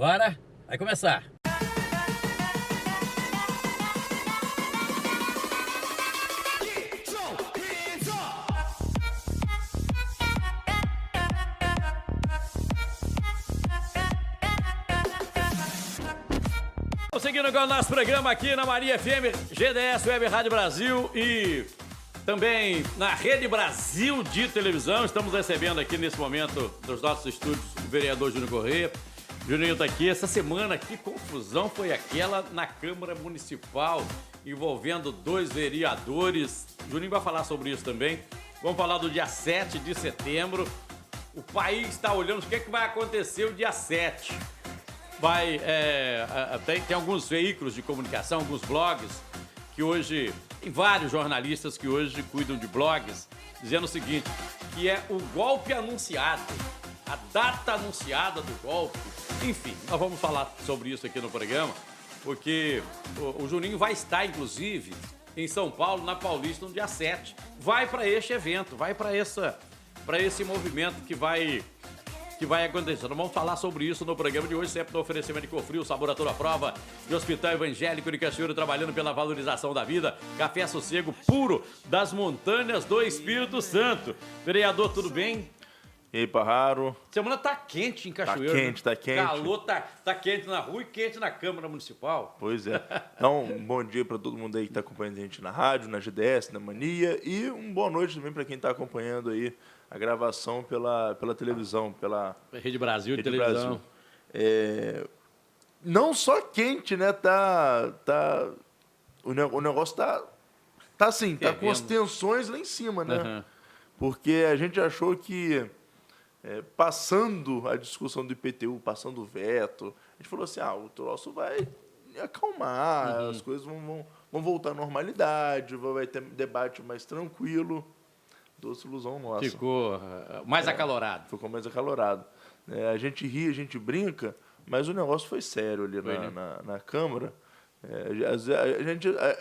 Bora, vai começar. Vamos seguindo com o nosso programa aqui na Maria FM, GDS Web Rádio Brasil e também na Rede Brasil de televisão. Estamos recebendo aqui nesse momento dos nossos estúdios o vereador Júnior Corrêa. Juninho está aqui. Essa semana, que confusão foi aquela na Câmara Municipal envolvendo 2 vereadores. Juninho vai falar sobre isso também. Vamos falar do dia 7 de setembro. O país está olhando o que vai acontecer o dia 7. Tem alguns veículos de comunicação, alguns blogs, que hoje, tem vários jornalistas que hoje cuidam de blogs, dizendo o seguinte, que é o golpe anunciado, a data anunciada do golpe. Enfim, nós vamos falar sobre isso aqui no programa, porque o Juninho vai estar, inclusive, em São Paulo, na Paulista, no dia 7. Vai para este evento, vai para esse movimento que vai acontecer. Nós vamos falar sobre isso no programa de hoje, sempre no oferecimento de Cofrio, sabor a toda prova, de Hospital Evangélico de Cachoeiro, trabalhando pela valorização da vida, café sossego puro das montanhas do Espírito Santo. Vereador, tudo bem? E aí, Parraro? Semana tá quente em Cachoeiro. Tá quente. Calor tá quente na rua e quente na Câmara Municipal. Pois é. Então, um bom dia para todo mundo aí que está acompanhando a gente na rádio, na GDS, na Mania, e uma boa noite também para quem está acompanhando aí a gravação pela televisão, pela Rede Brasil de Rede televisão. Brasil. Não só quente, né? O negócio tá assim, tá com as tensões lá em cima, né? Uhum. Porque a gente achou que passando a discussão do IPTU, passando o veto, a gente falou assim, o troço vai acalmar, as coisas vão voltar à normalidade, vai ter debate mais tranquilo. Doce ilusão nossa. Ficou mais acalorado. Ficou mais acalorado. A gente ri, a gente brinca, mas o negócio foi sério ali na Câmara.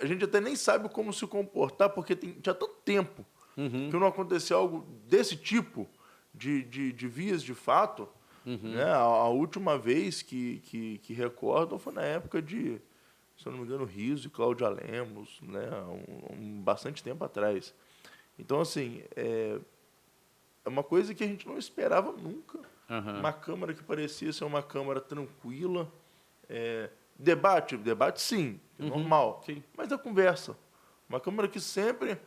A gente até nem sabe como se comportar, porque já tanto tempo que não aconteceu algo desse tipo, de vias de fato. Né? A última vez que recordam foi na época de, se eu não me engano, Riso e Cláudia Lemos, né? Bastante tempo atrás. Então, assim, é uma coisa que a gente não esperava nunca. Uma Câmara que parecia ser uma Câmara tranquila. Debate sim, normal. Sim. Mas a conversa. Uma Câmara que sempre,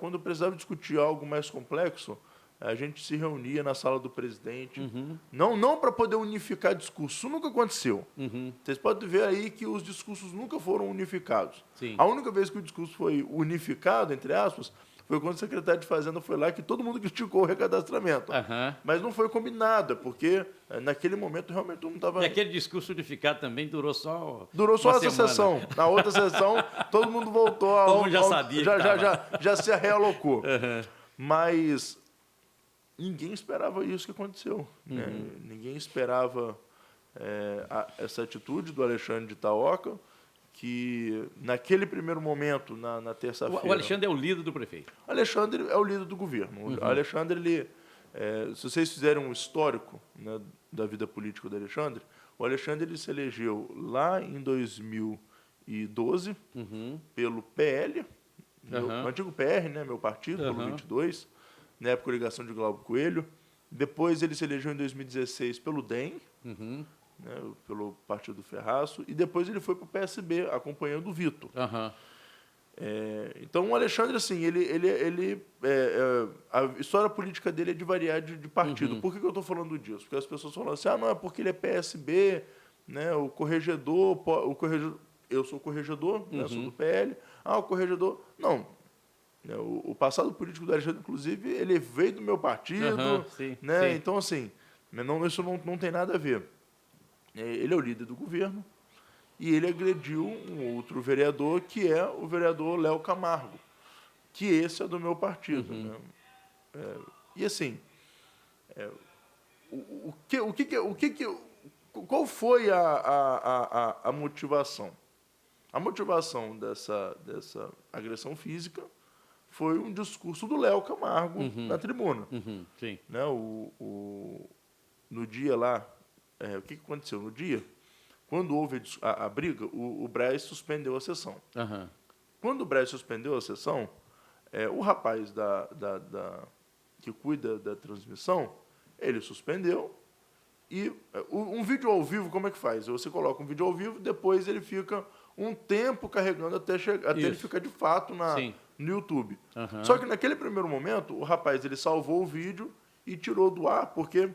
quando precisava discutir algo mais complexo, a gente se reunia na sala do presidente. Não para poder unificar discurso. Isso nunca aconteceu. Vocês podem ver aí que os discursos nunca foram unificados. Sim. A única vez que o discurso foi unificado, entre aspas, foi quando o secretário de Fazenda foi lá que todo mundo criticou o recadastramento. Mas não foi combinado, porque naquele momento realmente todo mundo estava... E aquele discurso unificado também durou só essa sessão. Na outra sessão, todo mundo voltou todo mundo já sabia já se realocou. Mas ninguém esperava isso que aconteceu. Né? Ninguém esperava essa atitude do Alexandre de Itaoca, que naquele primeiro momento, na terça-feira... O Alexandre é o líder do prefeito. O Alexandre é o líder do governo. O Alexandre, se vocês fizerem um histórico, né, da vida política do Alexandre, o Alexandre ele se elegeu lá em 2012 pelo PL, o antigo PR, né, meu partido, pelo 22, na época coligação de Glauco Coelho. Depois ele se elegeu em 2016 pelo DEM, né, pelo Partido Ferraço, e depois ele foi para o PSB, acompanhando o Vitor. Então, o Alexandre, assim, a história política dele é de variar de partido. Por que eu estou falando disso? Porque as pessoas falam assim, não, é porque ele é PSB, né, o corregedor, eu sou corregedor, né, sou do PL, o corregedor... Não. O passado político do Alexandre, inclusive, ele veio do meu partido, né? Sim. Então, assim, isso não tem nada a ver. Ele é o líder do governo e ele agrediu um outro vereador, que é o vereador Léo Camargo, que esse é do meu partido. Né? E, assim, qual foi a motivação? A motivação dessa agressão física foi um discurso do Léo Camargo na tribuna. Sim. Né, no dia lá, o que aconteceu no dia? Quando houve a briga, o Braz suspendeu a sessão. Aham. Quando o Braz suspendeu a sessão, o rapaz que cuida da transmissão, ele suspendeu. E um vídeo ao vivo, como é que faz? Você coloca um vídeo ao vivo, depois ele fica um tempo carregando até ele ficar de fato no YouTube. Uhum. Só que naquele primeiro momento, o rapaz ele salvou o vídeo e tirou do ar, porque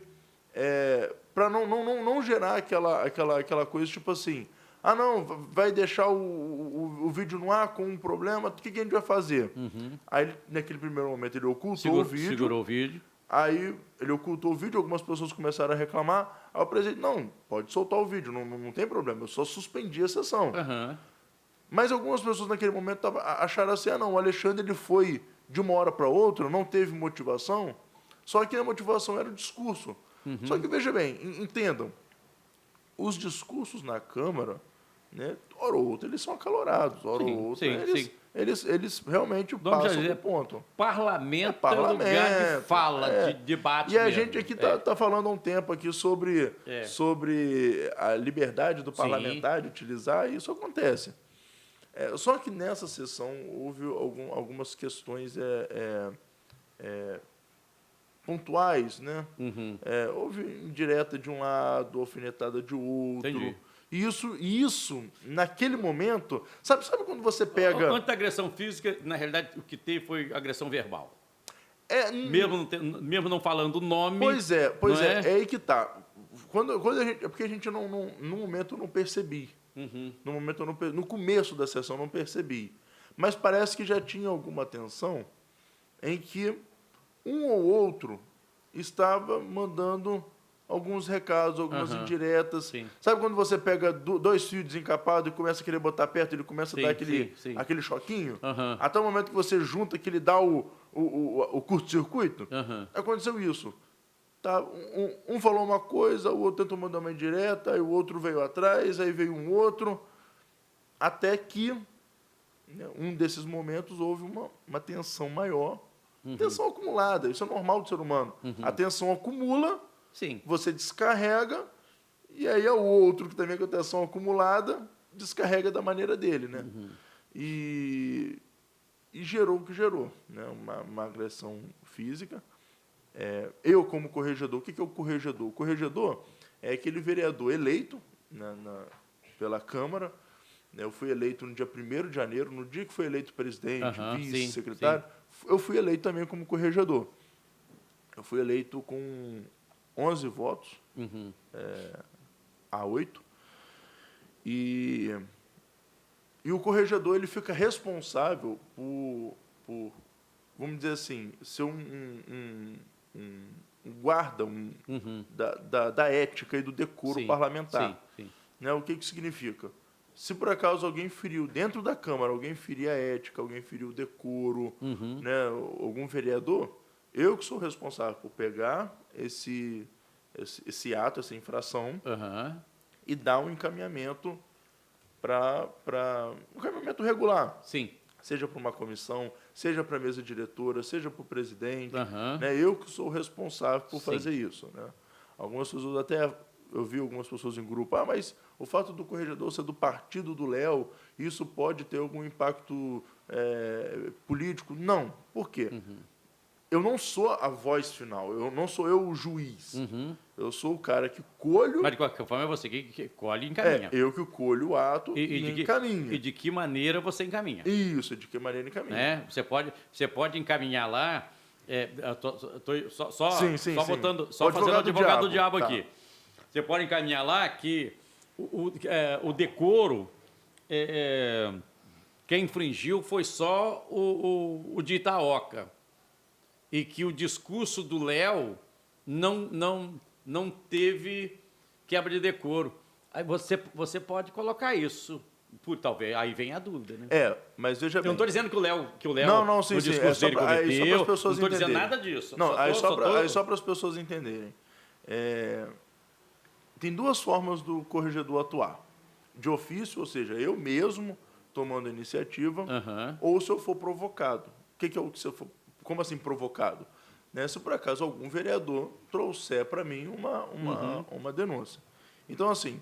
para não gerar aquela coisa tipo assim, não, vai deixar o vídeo no ar com um problema, o que a gente vai fazer? Uhum. Aí, naquele primeiro momento, ele ocultou o vídeo. Segurou o vídeo. Aí ele ocultou o vídeo, algumas pessoas começaram a reclamar. Aí o presidente, não, pode soltar o vídeo, não tem problema, eu só suspendi a sessão. Uhum. Mas algumas pessoas naquele momento acharam assim, não, o Alexandre ele foi de uma hora para outra, não teve motivação, só que a motivação era o discurso. Uhum. Só que, veja bem, entendam, os discursos na Câmara, né, hora ou outra, eles são acalorados, hora ou outra, eles realmente passam do ponto. Parlamento é lugar de fala, de debate. E a gente aqui está falando há um tempo aqui sobre a liberdade do parlamentar de utilizar, e isso acontece. Só que nessa sessão houve algumas questões pontuais, né? Uhum. Houve indireta de um lado, alfinetada de outro. Entendi. E isso, naquele momento... Sabe quando você pega... Antes da agressão física, na realidade, o que teve foi agressão verbal. Mesmo não falando o nome... Pois é aí que tá. Porque a gente, no momento, não percebi. Uhum. No momento, no começo da sessão, não percebi. Mas parece que já tinha alguma tensão em que um ou outro estava mandando alguns recados, algumas indiretas. Sim. Sabe quando você pega dois fios desencapados e começa a querer botar perto, ele começa a dar aquele choquinho? Uhum. Até o momento que você junta, que ele dá o curto-circuito? Uhum. Aconteceu isso. Tá, um falou uma coisa, o outro tentou mandar uma indireta, aí o outro veio atrás, aí veio um outro, até que, né, um desses momentos houve uma tensão maior, tensão acumulada, isso é normal do ser humano. A tensão acumula, sim, você descarrega, e aí é o outro que também com a tensão acumulada descarrega da maneira dele, né? E gerou o que gerou, né? Uma agressão física. Eu, como corregedor, o que é o corregedor? O corregedor é aquele vereador eleito pela Câmara. Né? Eu fui eleito no dia 1º de janeiro, no dia que foi eleito presidente, vice, secretário, eu fui eleito também como corregedor. Eu fui eleito com 11 votos a 8. E o corregedor ele fica responsável por vamos dizer assim, ser um guarda da ética e do decoro parlamentar. Sim. Né? O que significa? Se por acaso alguém feriu dentro da Câmara, alguém ferir a ética, alguém feriu o decoro, né? Algum vereador, eu que sou responsável por pegar esse ato, essa infração, e dar um encaminhamento um encaminhamento regular. Sim. Seja para uma comissão, seja para a mesa diretora, seja para o presidente. Né? Eu que sou o responsável por fazer isso. Né? Algumas pessoas até... Eu vi algumas pessoas em grupo, mas o fato do corregedor ser do partido do Léo, isso pode ter algum impacto político? Não. Por quê? Eu não sou a voz final, não sou eu o juiz. Eu sou o cara que colho... Mas, de qualquer forma, é você que colhe e encaminha. Eu que colho o ato e encaminho. E de que maneira você encaminha. Isso, de que maneira encaminha. Você pode encaminhar lá... Só botando, fazendo advogado do diabo aqui. Você pode encaminhar lá que o decoro, quem infringiu foi só o de Itaoca. E que o discurso do Léo não teve quebra de decoro. Aí você pode colocar isso. Talvez, aí vem a dúvida, né? Mas veja bem. Eu não estou dizendo que o Léo no discurso dele cometeu, não estou dizendo nada disso. Só para as pessoas entenderem. Tem duas formas do corregedor atuar. De ofício, ou seja, eu mesmo tomando a iniciativa, ou se eu for provocado. Como assim provocado? Né? Se por acaso algum vereador trouxer para mim uma denúncia. Então, assim,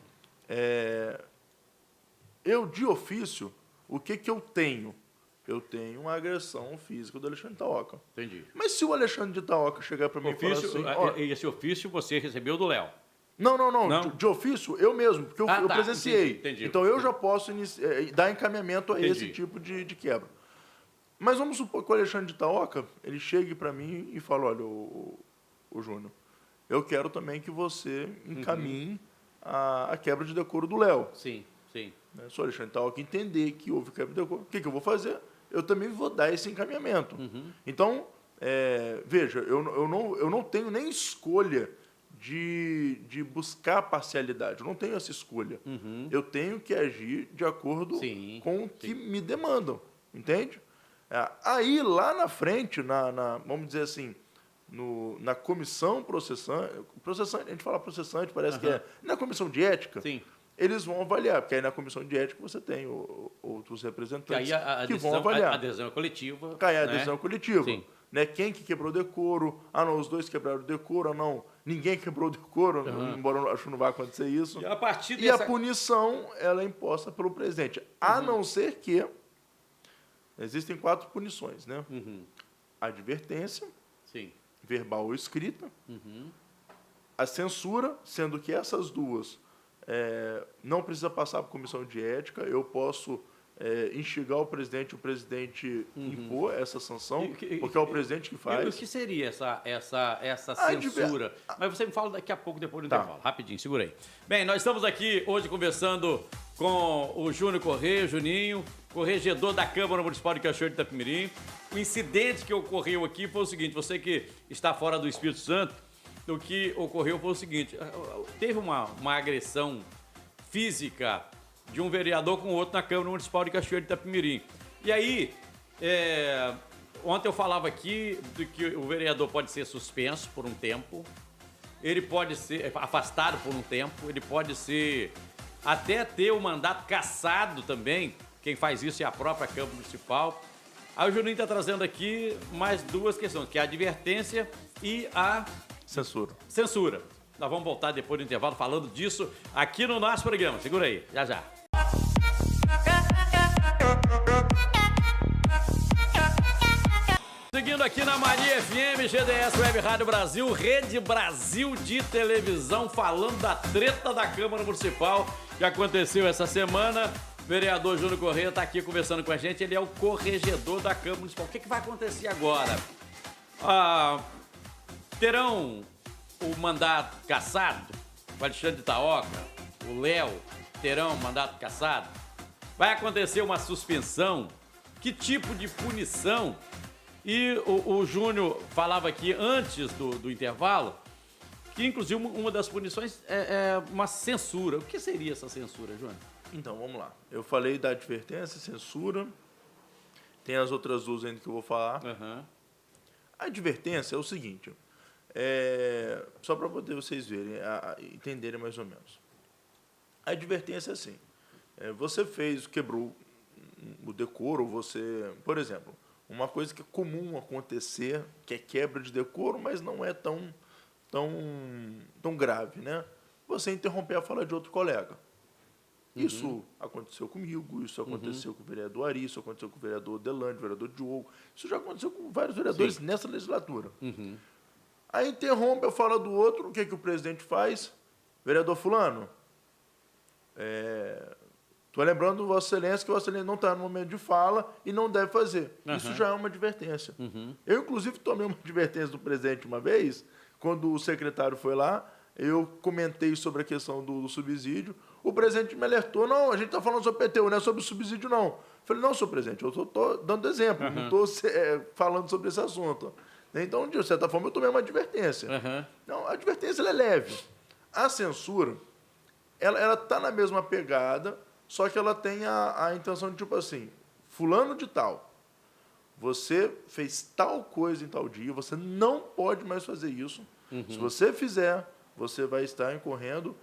eu, de ofício, o que eu tenho? Eu tenho uma agressão física do Alexandre de Itaoca. Entendi. Mas se o Alexandre de Itaoca chegar para mim e falar assim... Esse ofício você recebeu do Léo? Não. De ofício, eu mesmo, porque eu presenciei. Entendi. Então, eu já posso dar encaminhamento a esse tipo de quebra. Mas vamos supor que o Alexandre de Itaoca, ele chegue para mim e fale, olha, o Júnior, eu quero também que você encaminhe a quebra de decoro do Léo. Sim. Se o Alexandre de Itaoca entender que houve quebra de decoro, o que eu vou fazer? Eu também vou dar esse encaminhamento. Então, veja, eu não tenho nem escolha de buscar parcialidade. Eu não tenho essa escolha. Eu tenho que agir de acordo com o que me demandam. Entende? Aí, lá na frente, vamos dizer assim, na comissão processante, a gente fala processante, parece que na comissão de ética, eles vão avaliar, porque aí na comissão de ética você tem outros representantes que vão avaliar. A adesão é coletiva. Cai a adesão coletiva. Né? Quem que quebrou o decoro? Os dois quebraram o decoro, não. Ninguém quebrou o decoro, embora eu acho que não vai acontecer isso. E a punição, ela é imposta pelo presidente. A não ser que existem 4 punições, né? Advertência, verbal ou escrita, a censura, sendo que essas duas não precisa passar por comissão de ética, eu posso instigar o presidente impor essa sanção, porque é o presidente que faz. E o que seria essa censura? Mas você me fala daqui a pouco, depois do intervalo. Rapidinho, segura aí. Bem, nós estamos aqui hoje conversando com o Júnior Corrêa, Juninho, corregedor da Câmara Municipal de Cachoeiro de Itapemirim. O incidente que ocorreu aqui foi o seguinte, você que está fora do Espírito Santo, o que ocorreu foi o seguinte, teve uma agressão física de um vereador com outro na Câmara Municipal de Cachoeiro de Itapemirim. E aí, ontem eu falava aqui de que o vereador pode ser suspenso por um tempo, ele pode ser afastado por um tempo, ele pode ser até ter o mandato cassado também, quem faz isso é a própria Câmara Municipal. Aí o Juninho está trazendo aqui mais 2 questões, que é a advertência e a censura. Nós vamos voltar depois do intervalo falando disso aqui no nosso programa. Segura aí, já. Seguindo aqui na Mania FM, GDS Web Rádio Brasil, Rede Brasil de televisão, falando da treta da Câmara Municipal que aconteceu essa semana. O vereador Júnior Corrêa está aqui conversando com a gente, ele é o corregedor da Câmara Municipal. O que vai acontecer agora? Terão o mandato cassado? O Alexandre de Itaoca, o Léo, terão mandato cassado? Vai acontecer uma suspensão? Que tipo de punição? E o Júnior falava aqui antes do intervalo que, inclusive, uma das punições é uma censura. O que seria essa censura, Júnior? Então, vamos lá. Eu falei da advertência, censura. Tem as outras 2 ainda que eu vou falar. A advertência é o seguinte, só para poder vocês verem, entenderem mais ou menos. A advertência é assim, você quebrou o decoro, por exemplo, uma coisa que é comum acontecer, que é quebra de decoro, mas não é tão grave, né? Você interromper a fala de outro colega. Isso aconteceu comigo, isso aconteceu com o vereador Ari, isso aconteceu com o vereador Delande, o vereador Diogo, isso já aconteceu com vários vereadores nessa legislatura. Aí interrompe a fala do outro, o que o presidente faz? Vereador fulano, estou lembrando Vossa Excelência que Vossa Excelência não está no momento de fala e não deve fazer. Isso já é uma advertência. Eu, inclusive, tomei uma advertência do presidente uma vez, quando o secretário foi lá, eu comentei sobre a questão do subsídio, o presidente me alertou, não, a gente está falando sobre PTU, não é sobre subsídio, não. Eu falei, não, senhor presidente, eu estou dando exemplo, não estou falando sobre esse assunto. Então, de certa forma, eu tomei uma advertência. Não, a advertência ela é leve. A censura, ela está na mesma pegada, só que ela tem a intenção de, tipo assim, fulano de tal, você fez tal coisa em tal dia, você não pode mais fazer isso. Se você fizer, você vai estar incorrendo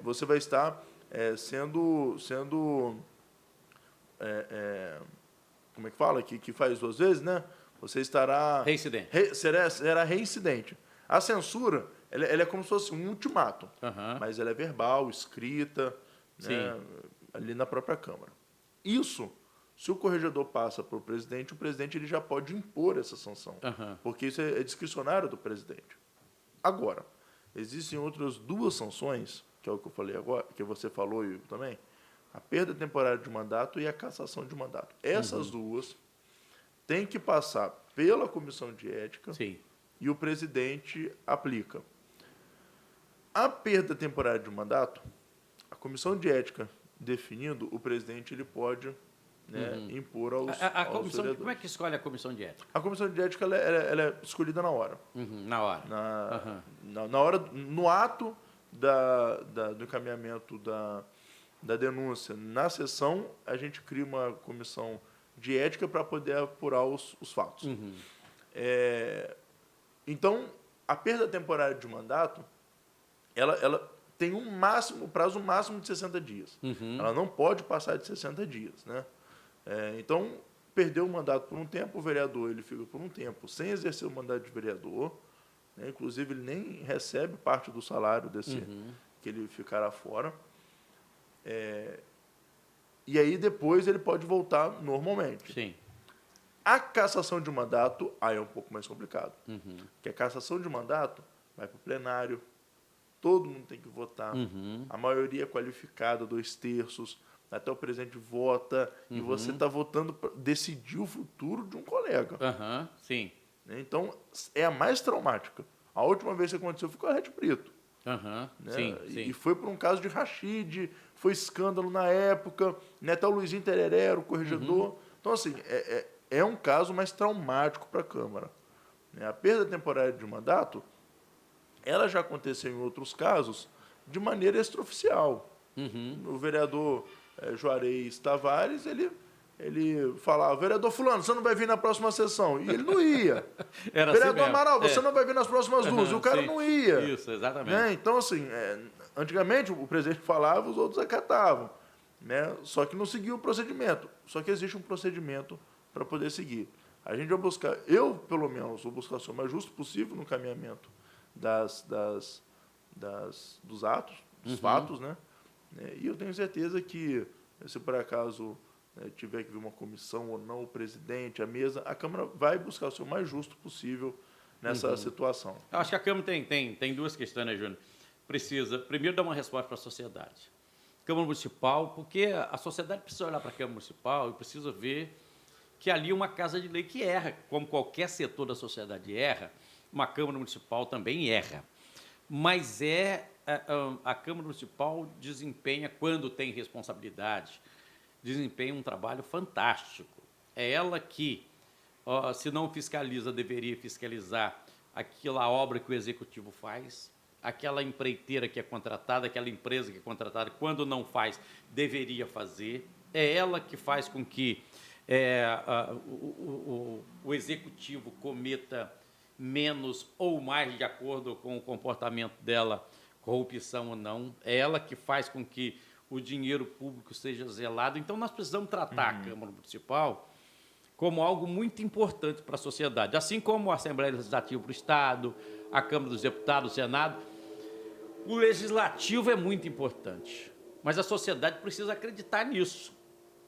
você vai estar sendo como é que fala? Que faz 2 vezes, né? Você estará... Reincidente. Será reincidente. A censura, ela é como se fosse um ultimato, Aham. mas ela é verbal, escrita, né, Sim. ali na própria Câmara. Isso, se o corregedor passa para o presidente ele já pode impor essa sanção, Aham. porque isso é discricionário do presidente. Agora, existem outras duas sanções, que é o que eu falei agora, que você falou, Igor, também, a perda temporária de mandato e a cassação de mandato. Essas duas têm que passar pela comissão de ética Sim. e o presidente aplica. A perda temporária de mandato, a comissão de ética definindo, o presidente ele pode, né, impor aos, A aos comissão, vereadores. como é que escolhe a comissão de ética? A comissão de ética ela é escolhida na hora. Na hora. Na hora, no ato do encaminhamento da denúncia na sessão, a gente cria uma comissão de ética para poder apurar os fatos. Então, a perda temporária de mandato, ela tem um prazo máximo de 60 dias. Ela não pode passar de 60 dias. Né? Então, perdeu o mandato por um tempo, o vereador ele fica por um tempo sem exercer o mandato de vereador, né? Inclusive ele nem recebe parte do salário desse que ele ficará fora. E aí depois ele pode voltar normalmente. Sim. A cassação de mandato, aí é um pouco mais complicado. Porque a cassação de mandato vai para o plenário, todo mundo tem que votar, a maioria qualificada, 2/3, até o presidente vota, e você está votando para decidir o futuro de um colega. Sim. Então, é a mais traumática. A última vez que aconteceu foi com a Rede Brito. Né? Sim. E foi por um caso de rachide, foi escândalo na época, né? Até o Luizinho Tereré era o corregedor. Então, assim, é um caso mais traumático para a Câmara. Né? A perda temporária de mandato, ela já aconteceu em outros casos de maneira extraoficial. O vereador Juarez Tavares, ele falava, vereador fulano, você não vai vir na próxima sessão. E ele não ia. Era Vereador assim mesmo. Amaral, você não vai vir nas próximas duas. E o cara Sim. não ia. Isso, exatamente. Né? Então, assim, antigamente o presidente falava, os outros acatavam. Né? Só que não seguia o procedimento. Só que existe um procedimento para poder seguir. A gente vai buscar, eu, pelo menos, vou buscar ser o mais justo possível no encaminhamento dos atos, dos fatos, né? E eu tenho certeza que, se por acaso tiver que vir uma comissão ou não, o presidente, a mesa, a Câmara vai buscar ser o mais justo possível nessa situação. Eu acho que a Câmara tem duas questões, né, Júnior? Precisa, primeiro, dar uma resposta para a sociedade. Câmara Municipal, porque a sociedade precisa olhar para a Câmara Municipal e precisa ver que ali é uma casa de lei que erra, como qualquer setor da sociedade erra, uma Câmara Municipal também erra. Mas a Câmara Municipal desempenha, quando tem responsabilidade, desempenha um trabalho fantástico. É ela que, se não fiscaliza, deveria fiscalizar aquela obra que o Executivo faz, aquela empreiteira que é contratada, aquela empresa que é contratada, quando não faz, deveria fazer. É ela que faz com que o Executivo cometa menos ou mais, de acordo com o comportamento dela, corrupção ou não. É ela que faz com que o dinheiro público seja zelado. Então, nós precisamos tratar a Câmara Municipal como algo muito importante para a sociedade. Assim como a Assembleia Legislativa para o Estado, a Câmara dos Deputados, o Senado. O Legislativo é muito importante, mas a sociedade precisa acreditar nisso.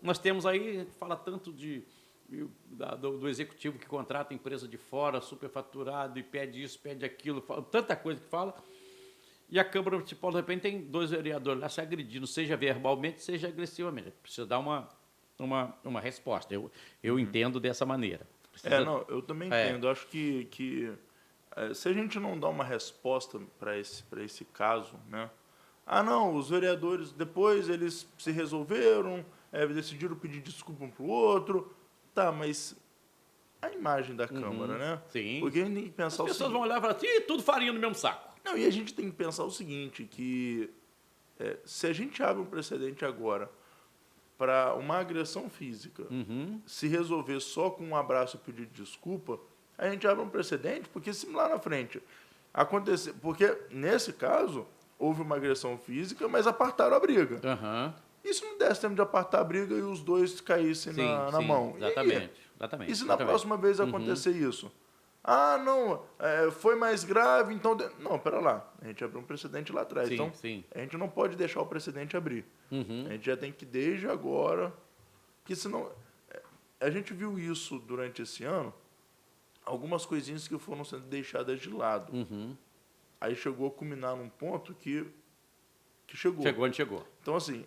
Nós temos aí, a gente fala tanto do Executivo que contrata empresa de fora, superfaturado, e pede isso, pede aquilo, tanta coisa que fala. E a Câmara Municipal, de repente, tem 2 vereadores lá se agredindo, seja verbalmente, seja agressivamente. Precisa dar uma resposta. Eu entendo dessa maneira. Eu também entendo. Acho que se a gente não dá uma resposta para esse caso, né? Os vereadores, depois eles se resolveram, decidiram pedir desculpa um para o outro. Tá, mas a imagem da Câmara, né? Sim. Porque a gente tem que pensar As pessoas vão olhar e falar assim, tudo farinha no mesmo saco. Não, e a gente tem que pensar o seguinte, que se a gente abre um precedente agora para uma agressão física se resolver só com um abraço e pedir desculpa, a gente abre um precedente, porque se lá na frente acontecer... Porque, nesse caso, houve uma agressão física, mas apartaram a briga. E se não desse tempo de apartar a briga e os dois caíssem na mão? Exatamente. E se na próxima vez acontecer isso? Ah, não, foi mais grave, então... Não, pera lá, a gente abriu um precedente lá atrás. Sim, então, sim. a gente não pode deixar o precedente abrir. Uhum. A gente já tem que, desde agora... Porque senão... A gente viu isso durante esse ano, algumas coisinhas que foram sendo deixadas de lado. Uhum. Aí chegou a culminar num ponto que chegou. Chegou onde chegou. Então, assim,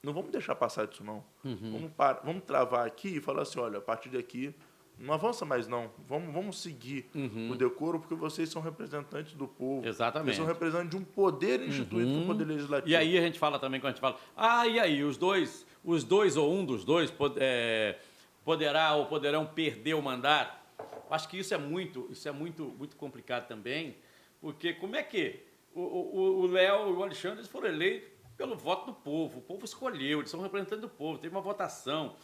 não vamos deixar passar disso, não. Uhum. Vamos travar aqui e falar assim, olha, a partir daqui, não avança mais, não. Vamos seguir o decoro, porque vocês são representantes do povo. Exatamente. Vocês são representantes de um poder instituído, que é o poder legislativo. E aí a gente fala também, quando a gente fala, e aí, os dois ou um dos dois poderá ou poderão perder o mandato. Acho que isso é muito complicado também, porque como é que o Léo e o Alexandre eles foram eleitos pelo voto do povo. O povo escolheu, eles são representantes do povo. Teve uma votação,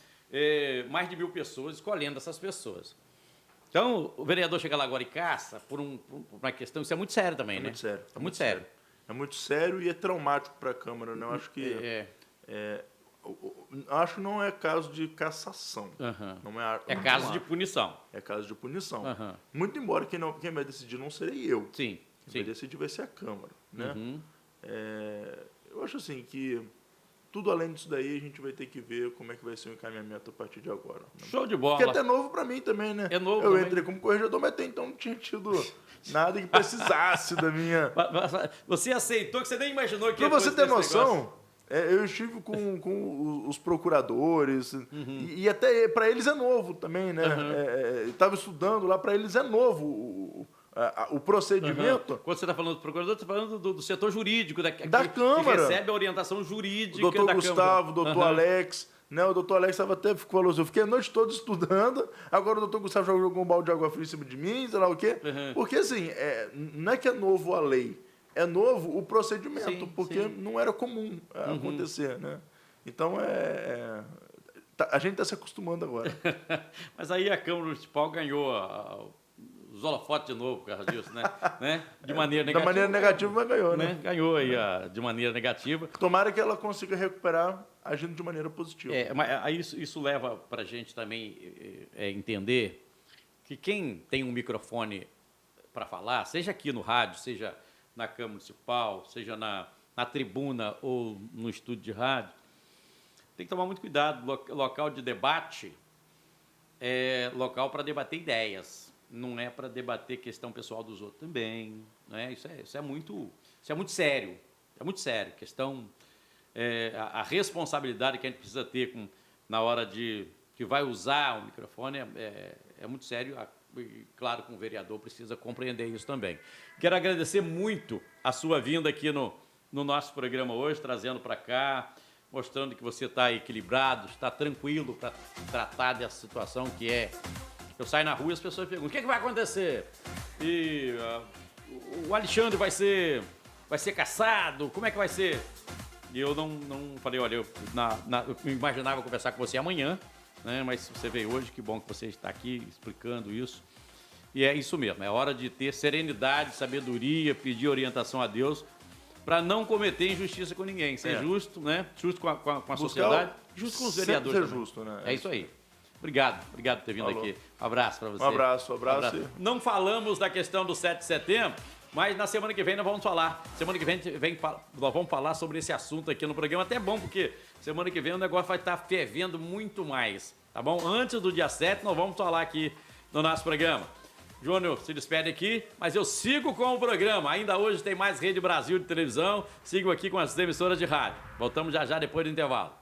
mais de 1.000 pessoas escolhendo essas pessoas. Então, o vereador chega lá agora e caça por uma questão, isso é muito sério também, né? Muito sério. É muito sério. É muito sério e é traumático para a Câmara, né? Eu acho que... acho que não é caso de cassação. Não é caso de punição. É caso de punição. Muito embora quem vai decidir não serei eu. Sim. Quem vai decidir vai ser a Câmara. Né? Eu acho assim que tudo além disso daí a gente vai ter que ver como é que vai ser o encaminhamento a partir de agora. Né? Show de bola. Porque é até novo para mim também, né? É novo eu também. entrei como corregedor, mas até então não tinha tido nada que precisasse da minha... Você aceitou que você nem imaginou que... Para você ter noção... eu estive com os procuradores, e até para eles é novo também, né? Estava estudando lá, para eles é novo o procedimento. Quando você está falando do procurador, você está falando do setor jurídico da Câmara. Que recebe a orientação jurídica o doutor da Gustavo, Câmara. o doutor Alex, né? O doutor Alex falou assim, eu fiquei a noite toda estudando, agora o doutor Gustavo já jogou um balde de água fria em cima de mim, sei lá o quê. Porque assim, não é que é novo a lei, é novo o procedimento, porque não era comum acontecer, né? Então, a gente está se acostumando agora. Mas aí a Câmara Municipal ganhou os holofotes de novo por causa disso, né? De maneira negativa. Da maneira negativa, mas ganhou, né? Ganhou aí de maneira negativa. Tomara que ela consiga recuperar agindo de maneira positiva. Mas isso leva para a gente também entender que quem tem um microfone para falar, seja aqui no rádio, seja na Câmara Municipal, seja na tribuna ou no estúdio de rádio, tem que tomar muito cuidado. Local de debate é local para debater ideias, não é para debater questão pessoal dos outros também. Né? Isso é muito sério. É muito sério. A responsabilidade que a gente precisa ter na hora que vai usar o microfone é muito sério. E, claro, que o vereador precisa compreender isso também. Quero agradecer muito a sua vinda aqui no nosso programa hoje, trazendo para cá, mostrando que você está equilibrado, está tranquilo para tratar dessa situação que é... Eu saio na rua e as pessoas perguntam, o que vai acontecer? E o Alexandre vai ser cassado? Como é que vai ser? E eu não falei, olha, eu imaginava conversar com você amanhã, né? Mas você veio hoje, que bom que você está aqui explicando isso. E é isso mesmo, é hora de ter serenidade, sabedoria, pedir orientação a Deus para não cometer injustiça com ninguém, ser justo, né? Justo com a sociedade, justo com os vereadores. Ser justo, né? É isso aí. Obrigado por ter vindo aqui. Um abraço para você. Um abraço. Não falamos da questão do 7 de setembro, mas na semana que vem nós vamos falar. Semana que vem nós vamos falar sobre esse assunto aqui no programa. Até bom, porque semana que vem o negócio vai estar fervendo muito mais, tá bom? Antes do dia 7 nós vamos falar aqui no nosso programa. Júnior se despede aqui, mas eu sigo com o programa. Ainda hoje tem mais Rede Brasil de televisão. Sigo aqui com as emissoras de rádio. Voltamos já depois do intervalo.